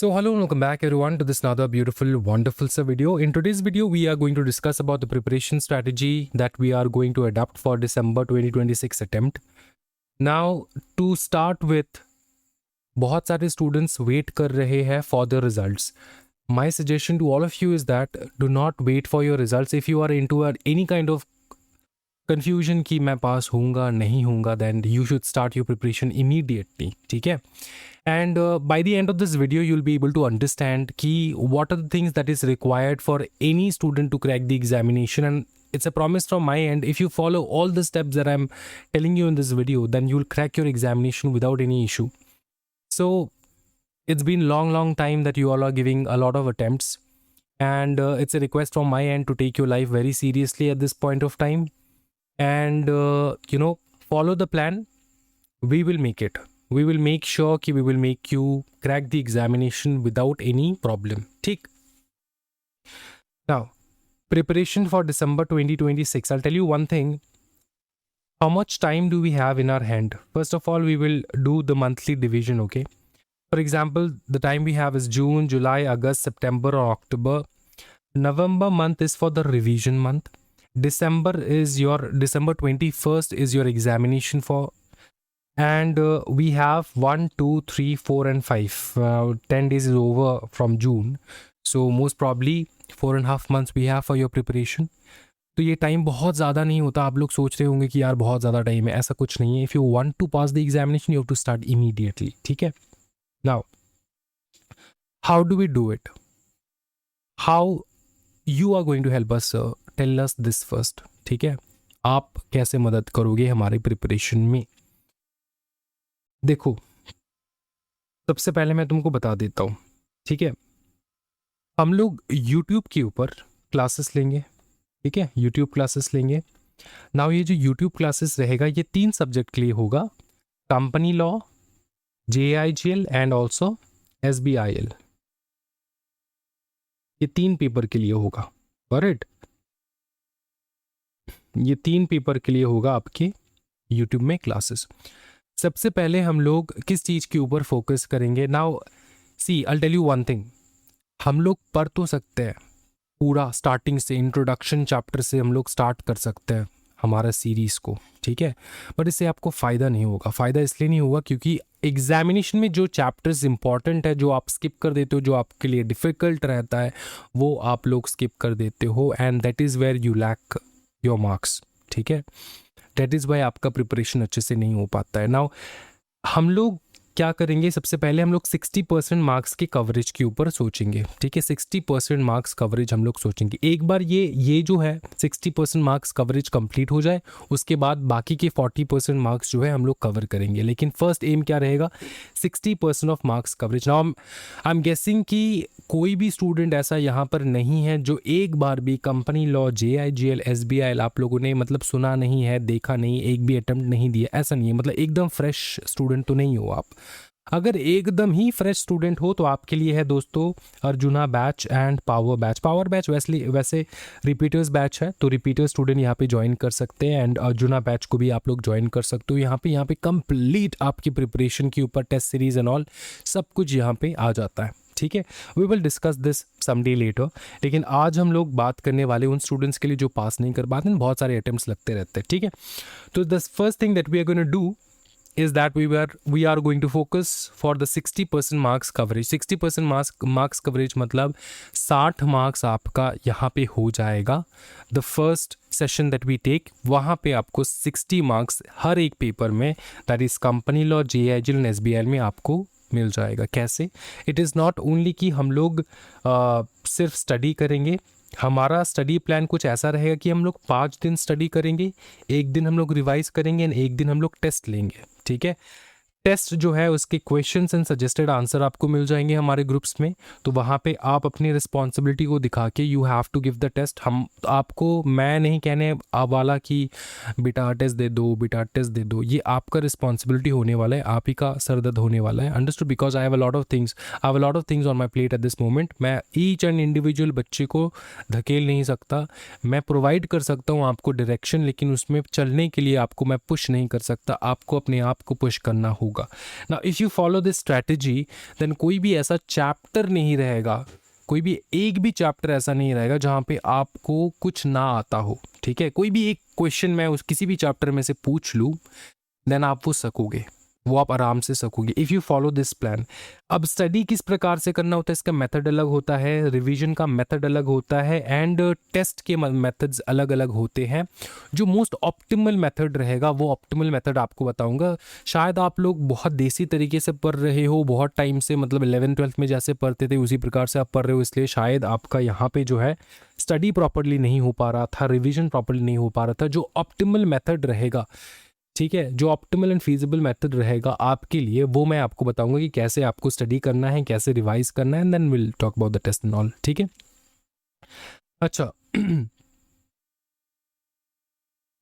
So hello and welcome back everyone to this another beautiful wonderful video. In today's video we are going to discuss about the preparation strategy that we are going to adopt for December 2026 attempt. Now to start with, बहुत सारे students wait कर रहे हैं for the results. My suggestion to all of you is that do not wait for your results. If you are into any kind of confusion कि मैं पास होऊंगा नहीं होऊंगा, then you should start your preparation immediately. ठीक है? And by the end of this video you'll be able to understand ki what are the things that is required for any student to crack the examination, and it's a promise from my end, if you follow all the steps that I'm telling you in this video, then you'll crack your examination without any issue. So it's been long time that you all are giving a lot of attempts, and it's a request from my end to take your life very seriously at this point of time, and follow the plan. We will make it. We will make sure कि we will make you crack the examination without any problem. ठीक? Now, preparation for December 2026. I'll tell you one thing. How much time do we have in our hand? First of all, we will do the monthly division, okay? For example, the time we have is June, July, August, September or October. November month is for the revision month. December 21st is your examination for. And we have 1, 2, 3, 4 and 5. 10 days is over from June. So most probably 4.5 months we have for your preparation. तो ये time बहुत ज़्यादा नहीं होता. आप लोग सोच रहे होंगे कि यार बहुत ज़्यादा टाइम है, ऐसा कुछ नहीं है. If you want to pass the examination, you have to start immediately. ठीक है? Now, how do we do it? How you are going to help us, sir? Tell us this first. ठीक है? आप कैसे मदद करोगे हमारे प्रिपरेशन में? देखो, सबसे पहले मैं तुमको बता देता हूँ. ठीक है? हम लोग YouTube के ऊपर क्लासेस लेंगे. ठीक है? YouTube क्लासेस लेंगे. नाउ ये जो YouTube क्लासेस रहेगा ये 3 सब्जेक्ट के लिए होगा. Company law, JIGL and also SBIL. ये 3 पेपर के लिए होगा. ऑलराइट? ये 3 पेपर के लिए होगा आपके YouTube में क्लासेस. सबसे पहले हम लोग किस चीज़ के ऊपर फोकस करेंगे? Now see, I tell you one thing. हम लोग पढ़ तो सकते हैं पूरा स्टार्टिंग से, इंट्रोडक्शन चैप्टर से हम लोग स्टार्ट कर सकते हैं हमारा सीरीज़ को. ठीक है? बट इससे आपको फ़ायदा नहीं होगा. फ़ायदा इसलिए नहीं होगा क्योंकि एग्जामिनेशन में जो चैप्टर्स इंपॉर्टेंट है, जो आप स्किप कर देते हो, जो आपके लिए डिफ़िकल्ट रहता है, वो आप लोग स्किप कर देते हो, and that is where you lack your marks. ठीक है? दैट इज़ वाई आपका प्रिपरेशन अच्छे से नहीं हो पाता है. नाउ हम लोग क्या करेंगे? सबसे पहले हम लोग 60% मार्क्स के कवरेज के ऊपर सोचेंगे. ठीक है? 60% मार्क्स कवरेज हम लोग सोचेंगे. एक बार ये जो है 60% मार्क्स कवरेज कंप्लीट हो जाए, उसके बाद बाकी के 40% मार्क्स जो है हम लोग कवर करेंगे. लेकिन फर्स्ट एम क्या रहेगा? 60% of marks coverage. Now I am guessing कि कोई भी स्टूडेंट ऐसा यहाँ पर नहीं है जो एक बार भी कंपनी लॉ, JIGL, SBIL आप लोगों ने मतलब सुना नहीं है, देखा नहीं, एक भी अटेम्प्ट नहीं दिया. ऐसा नहीं है. मतलब एकदम फ्रेश स्टूडेंट तो नहीं हो आप. अगर एकदम ही फ्रेश स्टूडेंट हो तो आपके लिए है दोस्तों arjuna batch and power batch. Power batch वैसे रिपीटर्स बैच है, तो रिपीटर स्टूडेंट यहाँ पे ज्वाइन कर सकते हैं, एंड अर्जुना बैच को भी आप लोग ज्वाइन कर सकते हो. यहाँ पे कंप्लीट आपकी प्रिपरेशन के ऊपर टेस्ट सीरीज एंड ऑल सब कुछ यहाँ पे आ जाता है. ठीक है? We will discuss this someday later. लेकिन आज हम लोग बात करने वाले उन स्टूडेंट्स के लिए जो पास नहीं कर पाते हैं. बहुत सारे अटेम्प्ट्स लगते रहते हैं. ठीक है? तो the first thing that we are going to do is that we are going to focus for the 60% marks coverage. 60% marks coverage मतलब 60 मार्क्स आपका यहाँ पे हो जाएगा. The first session that we take, वहाँ पे आपको 60 मार्क्स हर एक पेपर में, that is company law, JIGL और SBIL में आपको मिल जाएगा. कैसे? इट इज़ नॉट ओनली कि हम लोग सिर्फ स्टडी करेंगे. हमारा स्टडी प्लान कुछ ऐसा रहेगा कि हम लोग 5 दिन स्टडी करेंगे, 1 दिन हम लोग रिवाइज करेंगे, एंड 1 दिन हम लोग टेस्ट लेंगे. ठीक है? टेस्ट जो है उसके क्वेश्चंस एंड सजेस्टेड आंसर आपको मिल जाएंगे हमारे ग्रुप्स में. तो वहाँ पे आप अपनी रिस्पॉन्सिबिलिटी को दिखा के you have to give the test. हम आपको, मैं नहीं कहने वाला कि बेटा टेस्ट दे दो, बेटा टेस्ट दे दो. ये आपका रिस्पॉन्सिबिलिटी होने वाला है, आप ही का सरदर्द होने वाला है. Understood? Because I have a lot of things on my plate at this moment. मैं ईच एंड इंडिविजुअल बच्चे को धकेल नहीं सकता. मैं प्रोवाइड कर सकता हूँ आपको डायरेक्शन, लेकिन उसमें चलने के लिए आपको मैं पुश नहीं कर सकता. आपको अपने आप को पुश करना होगा. होगा ना। If you follow this strategy then कोई भी ऐसा चैप्टर नहीं रहेगा, कोई भी एक भी चैप्टर ऐसा नहीं रहेगा जहाँ पे आपको कुछ ना आता हो, ठीक है। कोई भी एक क्वेश्चन मैं उस किसी भी चैप्टर में से पूछ लूँ देन आप वो सकोगे, वो आप आराम से सकोगे if you follow this plan. अब स्टडी किस प्रकार से करना होता है, इसका मेथड अलग होता है, रिवीजन का मेथड अलग होता है, एंड टेस्ट के मेथड्स अलग अलग होते हैं। जो मोस्ट ऑप्टिमल मेथड रहेगा वो ऑप्टिमल मेथड आपको बताऊंगा। शायद आप लोग बहुत देसी तरीके से पढ़ रहे हो, बहुत टाइम से, मतलब 11th-12th में जैसे पढ़ते थे उसी प्रकार से आप पढ़ रहे हो, इसलिए शायद आपका यहाँ पे जो है स्टडी प्रॉपरली नहीं हो पा रहा था, रिविजन प्रॉपरली नहीं हो पा रहा था। जो ऑप्टिमल मेथड रहेगा, ठीक है, जो ऑप्टिमल एंड फीजिबल मेथड रहेगा आपके लिए, वो मैं आपको बताऊंगा कि कैसे आपको स्टडी करना है, कैसे रिवाइज करना है, and then will talk about the test and all, ठीक है। अच्छा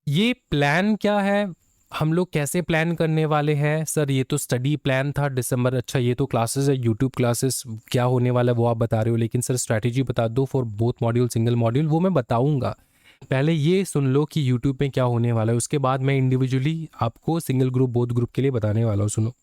ये प्लान क्या है, हम लोग कैसे प्लान करने वाले हैं? सर ये तो स्टडी प्लान था दिसंबर, अच्छा ये तो क्लासेस है, यूट्यूब क्लासेस, क्या होने वाला है वो आप बता रहे हो, लेकिन सर स्ट्रैटेजी बता दो for both module, single module. वो मैं बताऊंगा, पहले ये सुन लो कि यूट्यूब में क्या होने वाला है, उसके बाद मैं इंडिविजुअली आपको सिंगल ग्रुप, बोथ ग्रुप के लिए बताने वाला हूँ। सुनो,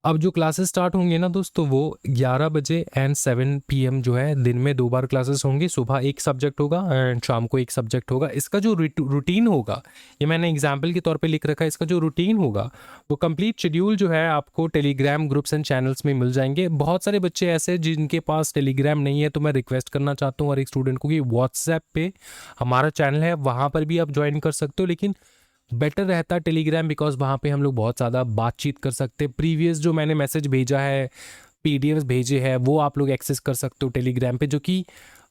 अब जो क्लासेस स्टार्ट होंगे ना दोस्तों, वो 11 बजे एंड 7 PM जो है, दिन में 2 बार क्लासेस होंगे। सुबह एक सब्जेक्ट होगा एंड शाम को एक सब्जेक्ट होगा। इसका जो रूटीन होगा, ये मैंने एग्जाम्पल के तौर पे लिख रखा है, इसका जो रूटीन होगा वो कंप्लीट शेड्यूल जो है आपको टेलीग्राम ग्रुप्स एंड चैनल्स में मिल जाएंगे। बहुत सारे बच्चे ऐसे हैं जिनके पास टेलीग्राम नहीं है, तो मैं रिक्वेस्ट करना चाहता हूँ हर एक स्टूडेंट को कि व्हाट्सएप पे हमारा चैनल है, वहाँ पर भी आप ज्वाइन कर सकते हो, लेकिन बेटर रहता है टेलीग्राम, बिकॉज वहाँ पे हम लोग बहुत ज़्यादा बातचीत कर सकते हैं। प्रीवियस जो मैंने मैसेज भेजा है, PDFs भेजे हैं, वो आप लोग एक्सेस कर सकते हो टेलीग्राम पे, जो कि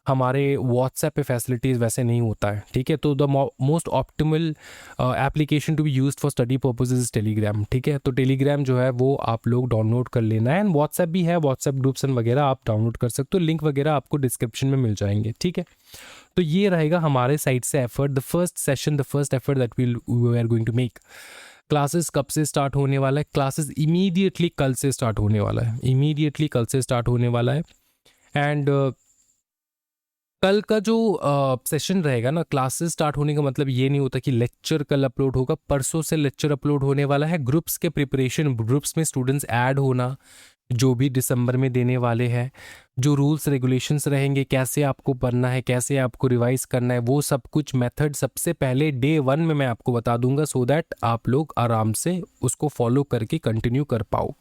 हमारे व्हाट्सएप पे फैसिलिटीज़ वैसे नहीं होता है, ठीक है। तो the most optimal application to be used for study purposes is Telegram, ठीक है। तो टेलीग्राम जो है वो आप लोग डाउनलोड कर लेना है, एंड व्हाट्सएप भी है, व्हाट्सएप ग्रुप्स एंड वगैरह आप डाउनलोड कर सकते हो, लिंक वगैरह आपको डिस्क्रिप्शन में मिल जाएंगे, ठीक है। तो ये रहेगा हमारे साइड से effort, the first session, the first effort that we are going to make. Classes कब से स्टार्ट होने वाला है? क्लासेस इमीडिएटली कल से स्टार्ट होने वाला है, इमीडिएटली कल से स्टार्ट होने वाला है। एंड कल का जो सेशन रहेगा ना, क्लासेस स्टार्ट होने का मतलब ये नहीं होता कि लेक्चर कल अपलोड होगा, परसों से लेक्चर अपलोड होने वाला है। ग्रुप्स के प्रिपरेशन, ग्रुप्स में स्टूडेंट्स ऐड होना, जो भी दिसंबर में देने वाले हैं, जो रूल्स रेगुलेशंस रहेंगे, कैसे आपको पढ़ना है, कैसे आपको रिवाइज करना है, वो सब कुछ मेथड सबसे पहले डे 1 में मैं आपको बता दूंगा, सो दैट आप लोग आराम से उसको फॉलो करके कंटिन्यू कर पाओ।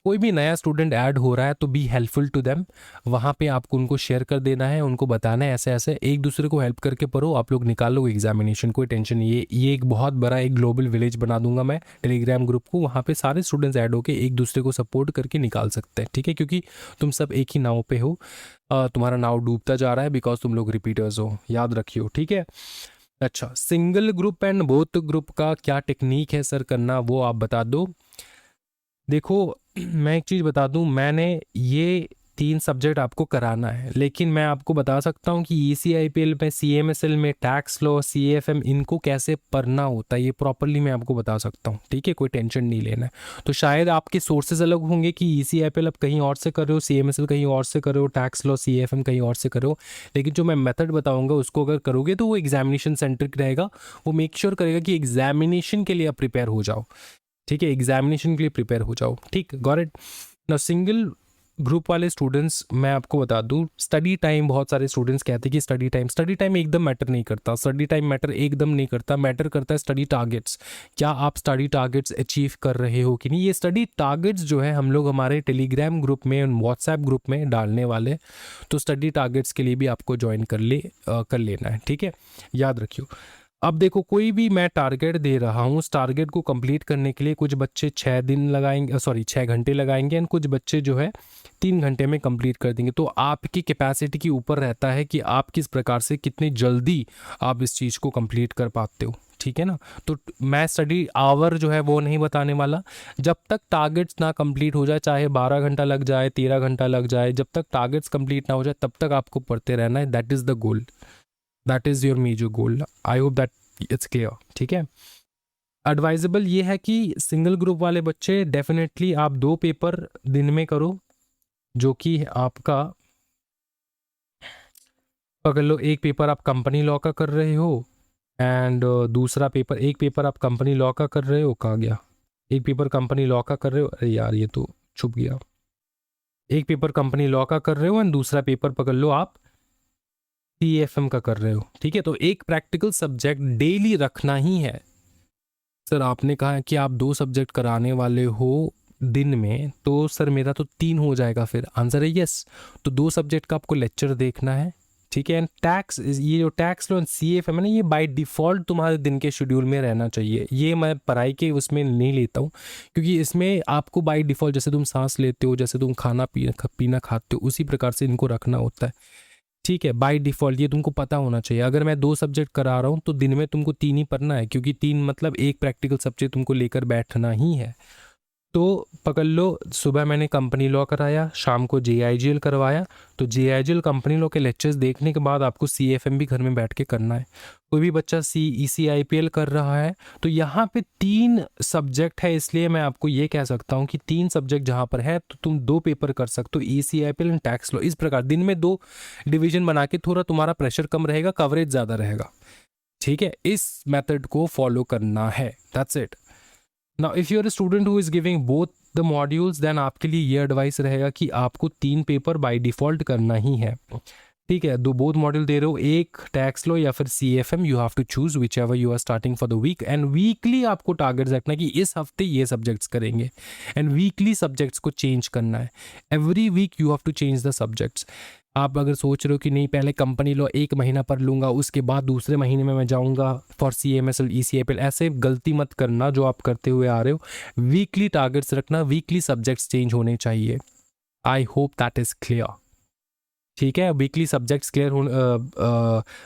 कोई भी नया स्टूडेंट ऐड हो रहा है तो बी हेल्पफुल टू देम, वहाँ पे आपको उनको शेयर कर देना है, उनको बताना है ऐसे ऐसे, एक दूसरे को हेल्प करके पढ़ो, आप लोग निकालो एग्जामिनेशन, कोई टेंशन नहीं। ये एक बहुत बड़ा एक ग्लोबल विलेज बना दूंगा मैं टेलीग्राम ग्रुप को, वहाँ पे सारे स्टूडेंट्स ऐड होकर एक दूसरे को सपोर्ट करके निकाल सकते हैं, ठीक है, क्योंकि तुम सब एक ही नाव पे हो, तुम्हारा नाव डूबता जा रहा है बिकॉज तुम लोग रिपीटर्स हो, याद रखियो, ठीक है। अच्छा, single group and both group का क्या टेक्निक है सर करना, वो आप बता दो। देखो मैं एक चीज़ बता दूं, मैंने ये 3 सब्जेक्ट आपको कराना है, लेकिन मैं आपको बता सकता हूं कि ECIPL में, CMSL में, टैक्स लॉ, CAFM, इनको कैसे पढ़ना होता है ये प्रॉपरली मैं आपको बता सकता हूं, ठीक है, कोई टेंशन नहीं लेना है। तो शायद आपके सोर्सेज अलग होंगे कि ECIPL आप कहीं और से कर रहे हो, CMSL कहीं और से कर रहे हो, टैक्स लॉ, CAFM कहीं और से कर रहे हो, लेकिन जो मैं मेथड बताऊँगा उसको अगर करोगे तो वो एग्जामिनेशन सेंट्रिक रहेगा, वो मेक श्योर करेगा कि एग्जामिनेशन के लिए आप प्रिपेयर हो जाओ, ठीक है, एग्जामिनेशन के लिए प्रिपेयर हो जाओ, ठीक, गॉट इट। ना सिंगल ग्रुप वाले स्टूडेंट्स मैं आपको बता दूं, स्टडी टाइम, बहुत सारे स्टूडेंट्स कहते हैं कि स्टडी टाइम एकदम मैटर नहीं करता, स्टडी टाइम मैटर एकदम नहीं करता, मैटर करता है स्टडी टारगेट्स। क्या आप स्टडी टारगेट्स अचीव कर रहे हो कि नहीं? ये स्टडी टारगेट्स जो है हम लोग हमारे टेलीग्राम ग्रुप में, व्हाट्सएप ग्रुप में डालने वाले, तो स्टडी टारगेट्स के लिए भी आपको ज्वाइन कर लेना है, ठीक है, याद रखियो। अब देखो, कोई भी मैं टारगेट दे रहा हूँ, उस टारगेट को कंप्लीट करने के लिए कुछ बच्चे 6 दिन लगाएंगे, 6 घंटे लगाएंगे, एंड कुछ बच्चे जो है 3 घंटे में कंप्लीट कर देंगे। तो आपकी कैपेसिटी के ऊपर रहता है कि आप किस प्रकार से, कितनी जल्दी आप इस चीज़ को कंप्लीट कर पाते हो, ठीक है ना। तो मैं स्टडी आवर जो है वो नहीं बताने वाला, जब तक टारगेट्स ना कंप्लीट हो जाए, चाहे 12 घंटा लग जाए, 13 घंटा लग जाए, जब तक टारगेट्स कंप्लीट ना हो जाए तब तक आपको पढ़ते रहना है। That is the goal, that is your major goal. I hope that it's clear, ठीक है। एडवाइजेबल ये है कि सिंगल ग्रुप वाले बच्चे डेफिनेटली आप 2 पेपर दिन में करो, जो कि आपका, पकड़ लो, एक पेपर आप कंपनी लॉ का कर रहे हो, एंड दूसरा पेपर, एक पेपर आप कंपनी लॉ का कर रहे हो, कहाँ गया, एक पेपर कंपनी लॉ का कर रहे हो, अरे यार ये तो छुप गया, एक पेपर कंपनी लॉ का कर रहे हो एंड दूसरा पेपर पकड़ लो आप CFM का कर रहे हो, ठीक है। तो एक प्रैक्टिकल सब्जेक्ट डेली रखना ही है। सर आपने कहा कि आप 2 सब्जेक्ट कराने वाले हो दिन में, तो सर मेरा तो 3 हो जाएगा, फिर आंसर है यस। तो 2 सब्जेक्ट का आपको लेक्चर देखना है, ठीक है। एंड टैक्स, ये जो टैक्स लॉ एंड CFM है ना, ये बाय डिफ़ॉल्ट तुम्हारे दिन के शेड्यूल में रहना चाहिए। ये मैं पढ़ाई के उसमें नहीं लेता हूँ, क्योंकि इसमें आपको बाय डिफ़ॉल्ट, जैसे तुम सांस लेते हो, जैसे तुम खाना पीना खाते हो, उसी प्रकार से इनको रखना होता है, ठीक है। बाय डिफ़ॉल्ट ये तुमको पता होना चाहिए। अगर मैं 2 सब्जेक्ट करा रहा हूँ तो दिन में तुमको 3 ही पढ़ना है, क्योंकि 3 मतलब एक प्रैक्टिकल सब्जेक्ट तुमको लेकर बैठना ही है। तो पकड़ लो, सुबह मैंने कंपनी लॉ कराया, शाम को JIGL करवाया। तो JIGL कंपनी लॉ के लेक्चर्स देखने के बाद आपको CFM भी घर में बैठ के करना है। कोई भी बच्चा EC IPL कर रहा है तो यहाँ पे 3 सब्जेक्ट है, इसलिए मैं आपको ये कह सकता हूँ कि 3 सब्जेक्ट जहाँ पर है तो तुम 2 पेपर कर सकते हो, EC IPL and tax law. इस प्रकार दिन में 2 डिवीजन बना के थोड़ा तुम्हारा प्रेशर कम रहेगा, कवरेज ज़्यादा रहेगा, ठीक है। इस मेथड को फॉलो करना है, that's it. Now if you are a student who is giving both the modules, then आपके लिए ये एडवाइस रहेगा कि आपको 3 पेपर बाय डिफ़ॉल्ट करना ही है, ठीक है। दो बोथ मॉड्यूल दे रहे हो, एक टैक्स लो या फिर CFM, you have to choose whichever you are starting for the week. And weekly आपको टारगेट रखना है कि इस हफ्ते ये सब्जेक्ट्स करेंगे, एंड वीकली सब्जेक्ट्स को चेंज करना है। Every week you have to change the subjects. आप अगर सोच रहे हो कि नहीं पहले कंपनी लो 1 महीना पढ़ लूँगा, उसके बाद दूसरे महीने में मैं जाऊँगा फॉर CMSL EC IPL, ऐसे गलती मत करना जो आप करते हुए आ रहे हो। वीकली टारगेट्स रखना, वीकली सब्जेक्ट्स चेंज होने चाहिए। आई होप दैट इज़ क्लियर, ठीक है। वीकली सब्जेक्ट्स क्लियर हो,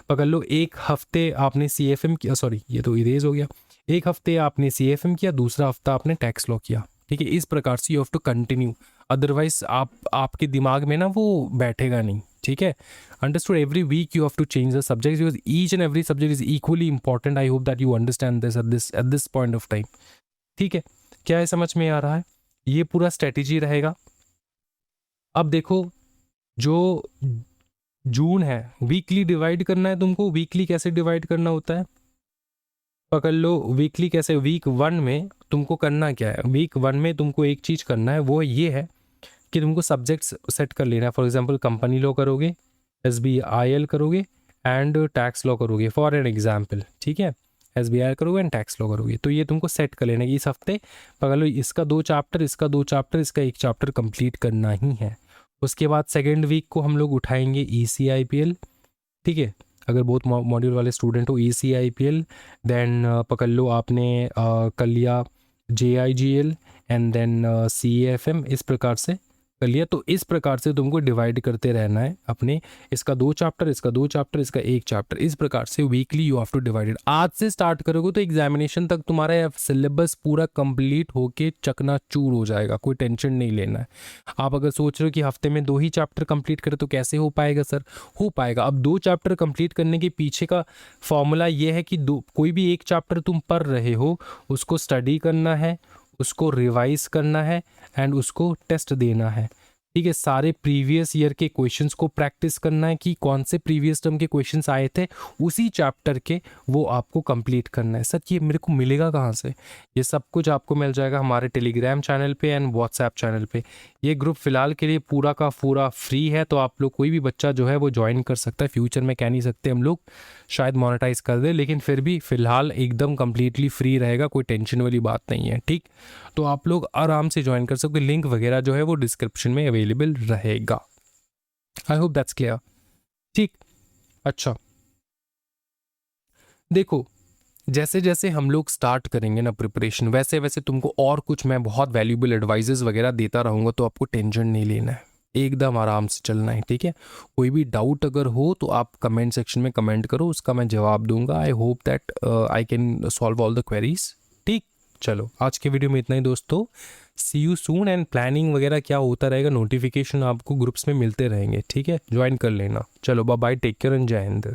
पकड़ लो। एक हफ्ते आपने CFM किया, सॉरी ये तो इरेज हो गया, एक हफ्ते आपने CFM किया, दूसरा हफ्ता आपने टैक्स लॉ किया, ठीक है। इस प्रकार से you have to continue, otherwise आपके दिमाग में ना वो बैठेगा नहीं, ठीक है। Understood. Every week you have to change the subject, because each and every subject is equally important. I hope that you understand this at this point of time, ठीक है। क्या है समझ में आ रहा है? ये पूरा स्ट्रेटेजी रहेगा। अब देखो, जो जून है, वीकली डिवाइड करना है तुमको। वीकली कैसे डिवाइड करना होता है, पकड़ लो। वीकली कैसे, वीक 1 में तुमको करना क्या है, वीक 1 में तुमको एक चीज़ करना है, वो ये है कि तुमको सब्जेक्ट्स सेट कर लेना है। फॉर एग्जांपल कंपनी लॉ करोगे, SBIL करोगे एंड टैक्स लॉ करोगे, फॉर एन एग्जांपल, ठीक है। SBIL करोगे एंड टैक्स लॉ करोगे, तो ये तुमको सेट कर लेना है कि इस हफ्ते पकड़ लो इसका 2 चैप्टर, इसका 2 चैप्टर, इसका 1 चैप्टर कंप्लीट करना ही है। उसके बाद सेकेंड वीक को हम लोग उठाएंगे EC IPL, ठीक है। अगर बहुत मॉड्यूल वाले स्टूडेंट हो, EC IPL, देन पकड़ लो आपने कर लिया JIGL एंड देन CFM, इस प्रकार से कर लिया। तो इस प्रकार से तुमको डिवाइड करते रहना है अपने, इसका 2 चैप्टर, इसका 2 चैप्टर, इसका 1 चैप्टर, इस प्रकार से weekly you have two divided. आज से स्टार्ट करोगे तो एग्जामिनेशन तक तुम्हारा सिलेबस पूरा कंप्लीट होके चकनाचूर हो जाएगा, कोई टेंशन नहीं लेना है। आप अगर सोच रहे हो कि हफ्ते में 2 ही चैप्टर कंप्लीट करें तो कैसे हो पाएगा सर? हो पाएगा। अब 2 चैप्टर कंप्लीट करने के पीछे का फॉर्मूला ये है कि कोई भी एक चैप्टर तुम पढ़ रहे हो, उसको स्टडी करना है, उसको रिवाइज करना है एंड उसको टेस्ट देना है, ठीक है। सारे प्रीवियस ईयर के क्वेश्चंस को प्रैक्टिस करना है कि कौन से प्रीवियस टर्म के क्वेश्चंस आए थे उसी चैप्टर के, वो आपको कंप्लीट करना है। सर ये मेरे को मिलेगा कहाँ से? ये सब कुछ आपको मिल जाएगा हमारे टेलीग्राम चैनल पे एंड व्हाट्सएप चैनल पे। ये ग्रुप फिलहाल के लिए पूरा का पूरा फ्री है, तो आप लोग कोई भी बच्चा जो है वो ज्वाइन कर सकता है। फ्यूचर में कह नहीं सकते, हम लोग शायद मोनेटाइज कर दे, लेकिन फिर भी फिलहाल एकदम कम्प्लीटली फ्री रहेगा, कोई टेंशन वाली बात नहीं है, ठीक। तो आप लोग आराम से ज्वाइन कर सकते, लिंक वगैरह जो है वो डिस्क्रिप्शन में अवेलेबल रहेगा। आई होप दैट्स क्लियर, ठीक। अच्छा देखो, जैसे जैसे हम लोग स्टार्ट करेंगे ना प्रिपरेशन, वैसे वैसे तुमको और कुछ मैं बहुत वैल्यूबल एडवाइजेस वगैरह देता रहूँगा, तो आपको टेंशन नहीं लेना है, एकदम आराम से चलना है, ठीक है। कोई भी डाउट अगर हो तो आप कमेंट सेक्शन में कमेंट करो, उसका मैं जवाब दूंगा। आई hope that I can solve all the queries, ठीक। चलो आज के वीडियो में इतना ही दोस्तों, सी यू सून। एंड प्लानिंग वगैरह क्या होता रहेगा, नोटिफिकेशन आपको ग्रुप्स में मिलते रहेंगे, ठीक है। ज्वाइन कर लेना। चलो bye bye, take care and जय हिंद।